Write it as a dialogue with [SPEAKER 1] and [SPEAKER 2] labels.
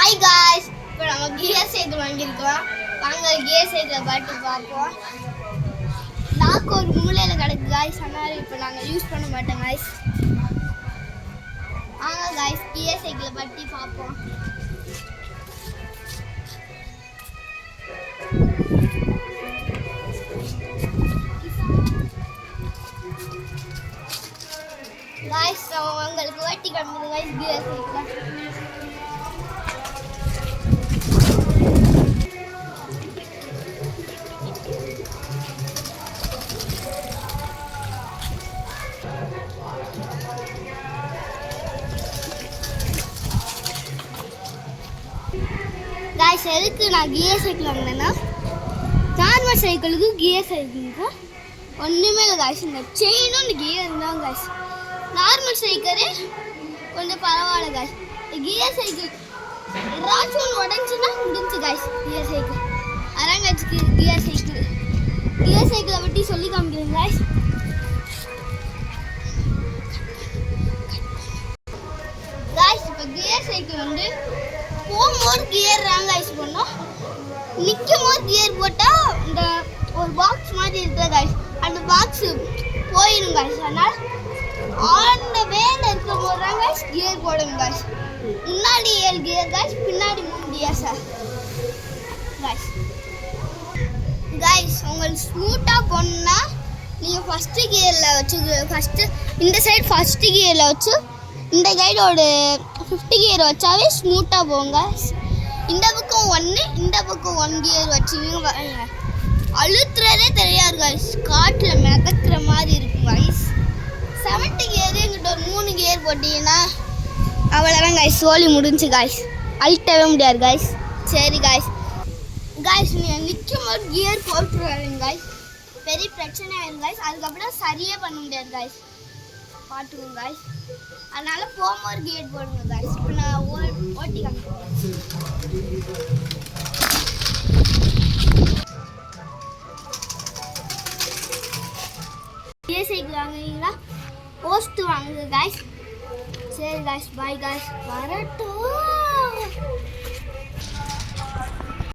[SPEAKER 1] Hi guys, இப்போ நம்ம gear cycle வாங்கியிருக்கோம். வாங்க கியர் சைக்கிளை பாட்டு பார்ப்போம். நாக்கு ஒரு மூலையில் கிடக்கு காய்ஸ், அதனால் இப்போ நாங்கள் யூஸ் பண்ண மாட்டோம் காய்ஸ். வாங்க காய்ஸ் கியர் சைக்கிளை பற்றி பார்ப்போம். காய்ஸ் உங்களுக்கு ஓட்டி காமிக்குது காய்ஸ் கியர் சைக்கிள். காய்ஸ் எதுக்கு நான் கியர் சைக்கிள் வாங்கினேன்னா, நார்மல் சைக்கிளுக்கு கியர் சைக்கிளுக்கும் ஒன்றுமே இல்லை காய்ஸ். இந்த செயினும் இந்த கியர் தான் காய்ஸ். நார்மல் சைக்கிளே கொஞ்சம் பரவாயில்ல காய்ஸ். கியர் சைக்கிள் ஏதாச்சும் ஒன்று உடஞ்சுன்னா முடிஞ்சு காய்ஸ் கியர் சைக்கிள். அதான் காய்ச்சி கியர் சைக்கிளை பற்றி சொல்லி காமிக்கிறேன் காய்ஸ். காய்ஸ் இப்போ கியர் சைக்கிள் வந்து போகும்போது கியர் தான் காய்ஸ் பண்ணோம். நிற்கும் போது கியர் போட்டால் இந்த ஒரு பாக்ஸ் மாதிரி இருக்கிற காய்ஸ், அந்த பாக்ஸு போயிடும் காய்ஸ். அதனால் அந்த வேல இருக்கும் போது தான் காய்ஸ் கியர் போடுங்க காய்ஸ். முன்னாடி 7 கியர் காய்ஸ், பின்னாடி 3 கியர் சார் காய்ஸ். காய்ஸ் உங்களுக்கு ஸ்மூத்தாக போகணுன்னா நீங்கள் ஃபஸ்ட்டு கியரில் வச்சு இந்த சைடு ஃபஸ்ட்டு கியரில் வச்சு இந்த கைடோட 50 கியர் வச்சாவே ஸ்மூத்தாக போங்க. இந்த பக்கம் 1 இந்த பக்கம் 1 கியர் வச்சிங்க அழுத்துறதே தெரியாது காய்ஸ். காட்டில் மிதக்கிற மாதிரி இருக்கும் காய்ஸ். 70 கியர் எங்கிட்ட ஒரு 3 கியர் போட்டிங்கன்னா அவ்வளோதான் காய்ஸ், சோலி முடிஞ்சு காய்ஸ். அழுத்தவே முடியாது காய்ஸ். சரி காய்ஸ் நீங்கள் நிற்கும் போது கியர் போட்டுருவாங்க காய்ஸ், பெரிய பிரச்சனை ஆயிடும் காய்ஸ். அதுக்கப்புறம் சரியே பண்ண முடியாது காய்ஸ், பார்த்துக்கோங்க காய்ஸ். அதனால் போகும்போது கியர் போடுங்க காய்ஸ். இப்போ நான் ஓட்டி காமிக்கிறேன். கியர் சைக்கிள் வாங்குவீங்களா? போஸ்ட் வாங்குங்க காய்ஸ். சரி காய்ஸ், பாய் காய்ஸ், வரட்டும்.